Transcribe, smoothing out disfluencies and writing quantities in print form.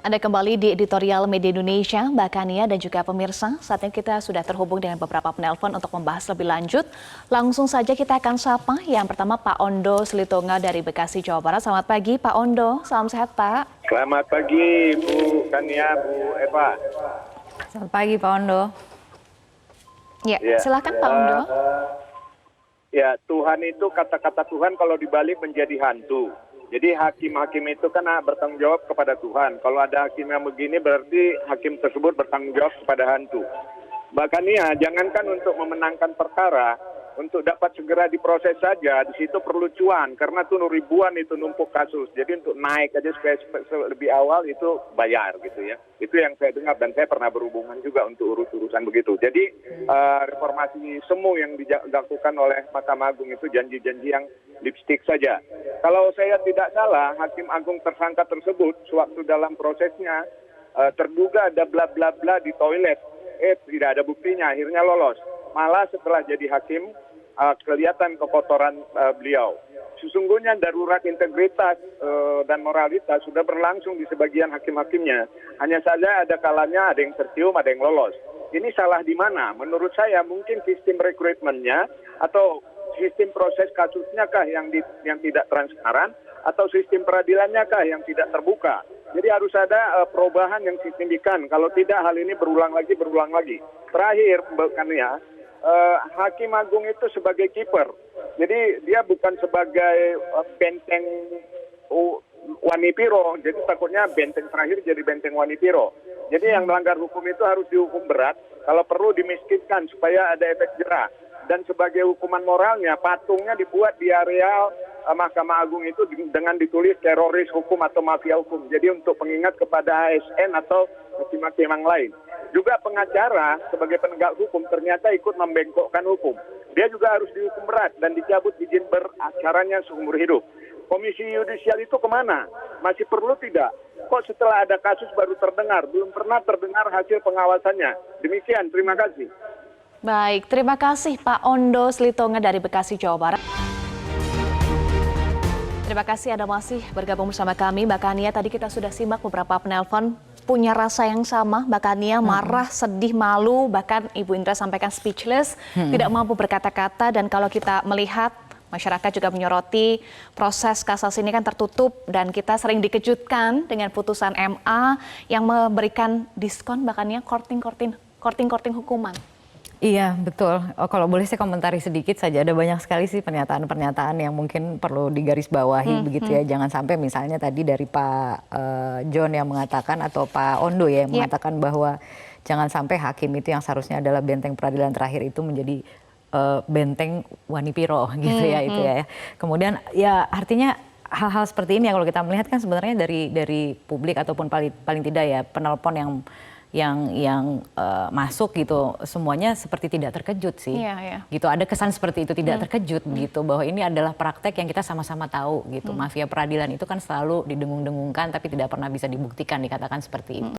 Anda kembali di editorial Media Indonesia, Mbak Kania dan juga pemirsa. Saat ini kita sudah terhubung dengan beberapa penelpon untuk membahas lebih lanjut. Langsung saja kita akan sapa. Yang pertama Pak Ondo Selitonga dari Bekasi, Jawa Barat. Selamat pagi Pak Ondo, salam sehat Pak. Selamat pagi Bu Kania, Bu Eva. Selamat pagi Pak Ondo. Ya, silakan Pak Ondo. Ya, Tuhan itu kata-kata Tuhan kalau dibalik menjadi hantu. Jadi hakim-hakim itu kan bertanggung jawab kepada Tuhan. Kalau ada hakim yang begini berarti hakim tersebut bertanggung jawab kepada hantu. Bahkan ya, jangankan untuk memenangkan perkara, untuk dapat segera diproses saja, di situ perlu cuan. Karena tuh ribuan itu numpuk kasus. Jadi untuk naik aja supaya lebih awal itu bayar gitu ya. Itu yang saya dengar dan saya pernah berhubungan juga untuk urusan begitu. Jadi reformasi semu yang dilakukan oleh Mahkamah Agung itu janji-janji yang lipstik saja. Kalau saya tidak salah, Hakim Agung tersangka tersebut sewaktu dalam prosesnya terduga ada bla bla bla di toilet. Tidak ada buktinya, akhirnya lolos. Malah setelah jadi hakim, kelihatan kekotoran beliau. Sesungguhnya darurat integritas dan moralitas sudah berlangsung di sebagian hakim-hakimnya. Hanya saja ada kalanya ada yang tercium, ada yang lolos. Ini salah di mana? Menurut saya mungkin sistem rekrutmennya atau sistem proses kasusnya kah yang tidak transparan, atau sistem peradilannya kah yang tidak terbuka. Jadi harus ada perubahan yang signifikan. Kalau tidak hal ini berulang lagi. Terakhir, Mbak Kania, Hakim Agung itu sebagai kiper. Jadi dia bukan sebagai benteng Wanipiro. Jadi takutnya benteng terakhir jadi benteng Wanipiro. Jadi yang melanggar hukum itu harus dihukum berat. Kalau perlu dimiskinkan supaya ada efek jerah. Dan sebagai hukuman moralnya, patungnya dibuat di areal Mahkamah Agung itu dengan ditulis teroris hukum atau mafia hukum. Jadi untuk pengingat kepada ASN atau hakim-hakim yang lain. Juga pengacara sebagai penegak hukum ternyata ikut membengkokkan hukum. Dia juga harus dihukum berat dan dicabut izin beracaranya seumur hidup. Komisi yudisial itu kemana? Masih perlu tidak? Kok setelah ada kasus baru terdengar? Belum pernah terdengar hasil pengawasannya. Demikian, terima kasih. Baik, terima kasih Pak Ondo Selitonga dari Bekasi, Jawa Barat. Terima kasih Anda masih bergabung bersama kami. Mbak Kania, tadi kita sudah simak beberapa penelpon punya rasa yang sama. Mbak Kania marah, sedih, malu, bahkan Ibu Indra sampaikan speechless, tidak mampu berkata-kata. Dan kalau kita melihat, masyarakat juga menyoroti proses kasasi ini kan tertutup dan kita sering dikejutkan dengan putusan MA yang memberikan diskon, bahkan korting hukuman. Iya, betul. Kalau boleh saya komentari sedikit saja, ada banyak sekali sih pernyataan-pernyataan yang mungkin perlu digarisbawahi begitu ya. Jangan sampai misalnya tadi dari Pak John yang mengatakan atau Pak Ondo ya yang mengatakan bahwa jangan sampai hakim itu yang seharusnya adalah benteng peradilan terakhir itu menjadi benteng Wanipiro gitu ya itu ya. Kemudian ya artinya hal-hal seperti ini ya kalau kita melihat kan sebenarnya dari publik ataupun paling tidak ya penelpon yang masuk gitu semuanya seperti tidak terkejut sih. Gitu ada kesan seperti itu tidak terkejut gitu bahwa ini adalah praktek yang kita sama-sama tahu gitu. Mafia peradilan itu kan selalu didengung-dengungkan tapi tidak pernah bisa dibuktikan, dikatakan seperti itu.